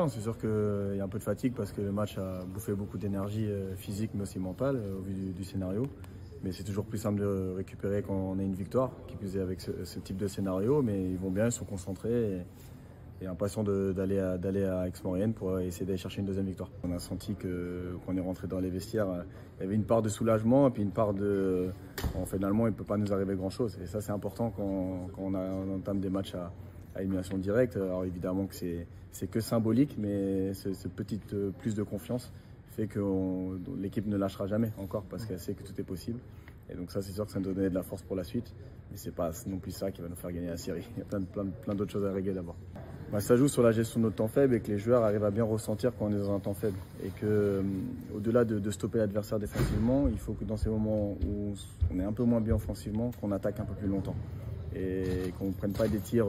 C'est sûr qu'il y a un peu de fatigue parce que le match a bouffé beaucoup d'énergie physique mais aussi mentale au vu du scénario. Mais c'est toujours plus simple de récupérer quand on a une victoire, qui plus est avec ce type de scénario. Mais ils vont bien, ils sont concentrés et impatients d'aller à Aix-Maurienne pour essayer d'aller chercher une deuxième victoire. On a senti qu'on est rentré dans les vestiaires, il y avait une part de soulagement et puis une part de finalement il ne peut pas nous arriver grand-chose. Et ça c'est important quand on entame des matchs à élimination directe. Alors évidemment que c'est que symbolique, mais ce petit plus de confiance fait que l'équipe ne lâchera jamais encore parce qu'elle sait que tout est possible. Et donc ça c'est sûr que ça nous donne de la force pour la suite. Mais c'est pas non plus ça qui va nous faire gagner la série. Il y a plein d'autres choses à régler d'abord. Ça joue sur la gestion de notre temps faible et que les joueurs arrivent à bien ressentir quand on est dans un temps faible. Et qu'au-delà de stopper l'adversaire défensivement, il faut que dans ces moments où on est un peu moins bien offensivement, qu'on attaque un peu plus longtemps. Et qu'on ne prenne pas des tirs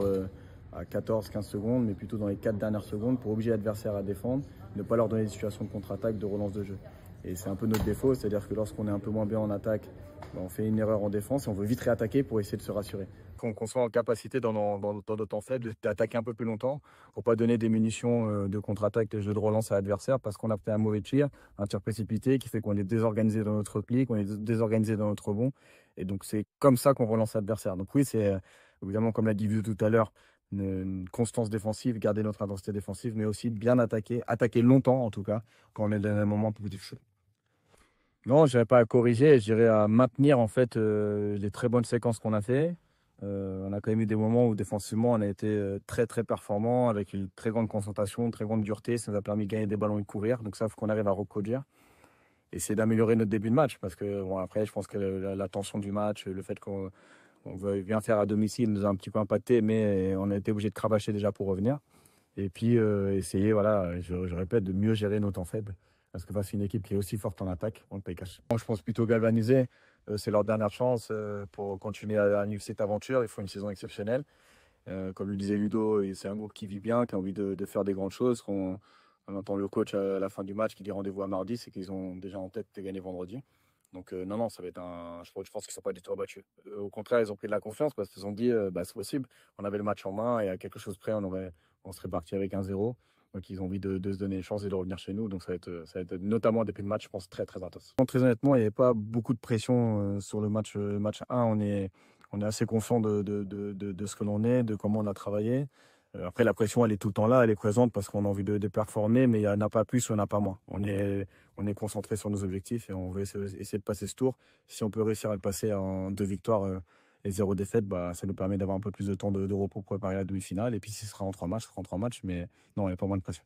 à 14-15 secondes, mais plutôt dans les 4 dernières secondes pour obliger l'adversaire à défendre, ne pas leur donner des situations de contre-attaque, de relance de jeu. Et c'est un peu notre défaut, c'est-à-dire que lorsqu'on est un peu moins bien en attaque, on fait une erreur en défense et on veut vite réattaquer pour essayer de se rassurer. Qu'on soit en capacité dans notre temps faible d'attaquer un peu plus longtemps pour ne pas donner des munitions de contre-attaque, de jeu de relance à l'adversaire parce qu'on a fait un mauvais tir, un tir précipité qui fait qu'on est désorganisé dans notre repli, qu'on est désorganisé dans notre rebond. Et donc c'est comme ça qu'on relance l'adversaire. Donc oui, c'est évidemment comme l'a dit Vieux tout à l'heure, une constance défensive, garder notre intensité défensive, mais aussi bien attaquer longtemps en tout cas, quand on est dans un moment un peu plus difficile. Non, je dirais pas à corriger, je dirais à maintenir en fait les très bonnes séquences qu'on a fait. On a quand même eu des moments où défensivement on a été très très performant avec une très grande concentration, une très grande dureté. Ça nous a permis de gagner des ballons et de courir. Donc ça, il faut qu'on arrive à reproduire. Et c'est d'améliorer notre début de match parce que bon, après, je pense que la tension du match, le fait qu'on veut bien faire à domicile nous a un petit peu impacté, mais on a été obligé de cravacher déjà pour revenir. Et puis essayer, voilà, je répète, de mieux gérer nos temps faibles. Parce que face à une équipe qui est aussi forte en attaque, on le paye cash. Moi, je pense plutôt galvaniser. C'est leur dernière chance pour continuer à vivre cette aventure. Il faut une saison exceptionnelle. Comme le disait Ludo, c'est un groupe qui vit bien, qui a envie de faire des grandes choses. On entend le coach à la fin du match qui dit rendez-vous à mardi, c'est qu'ils ont déjà en tête de gagner vendredi. Donc non, ça va être je pense qu'ils ne sont pas du tout abattus. Au contraire, ils ont pris de la confiance parce qu'ils se sont dit, c'est possible. On avait le match en main et à quelque chose près, on serait parti avec 1-0. Donc ils ont envie de se donner une chance et de revenir chez nous. Donc ça va être notamment depuis le match, je pense, très très intense. Très honnêtement, il n'y avait pas beaucoup de pression sur le match 1. On est assez confiant de ce que l'on est, de comment on a travaillé. Après, la pression, elle est tout le temps là, elle est présente parce qu'on a envie de performer, mais il n'y en a pas plus, il n'y en a pas moins. On est concentré sur nos objectifs et on veut essayer de passer ce tour. Si on peut réussir à le passer en 2 victoires et 0 défaite, ça nous permet d'avoir un peu plus de temps de repos pour préparer la demi-finale. Et puis, si ce sera en 3 matchs, ce sera en 3 matchs, mais non, il n'y a pas moins de pression.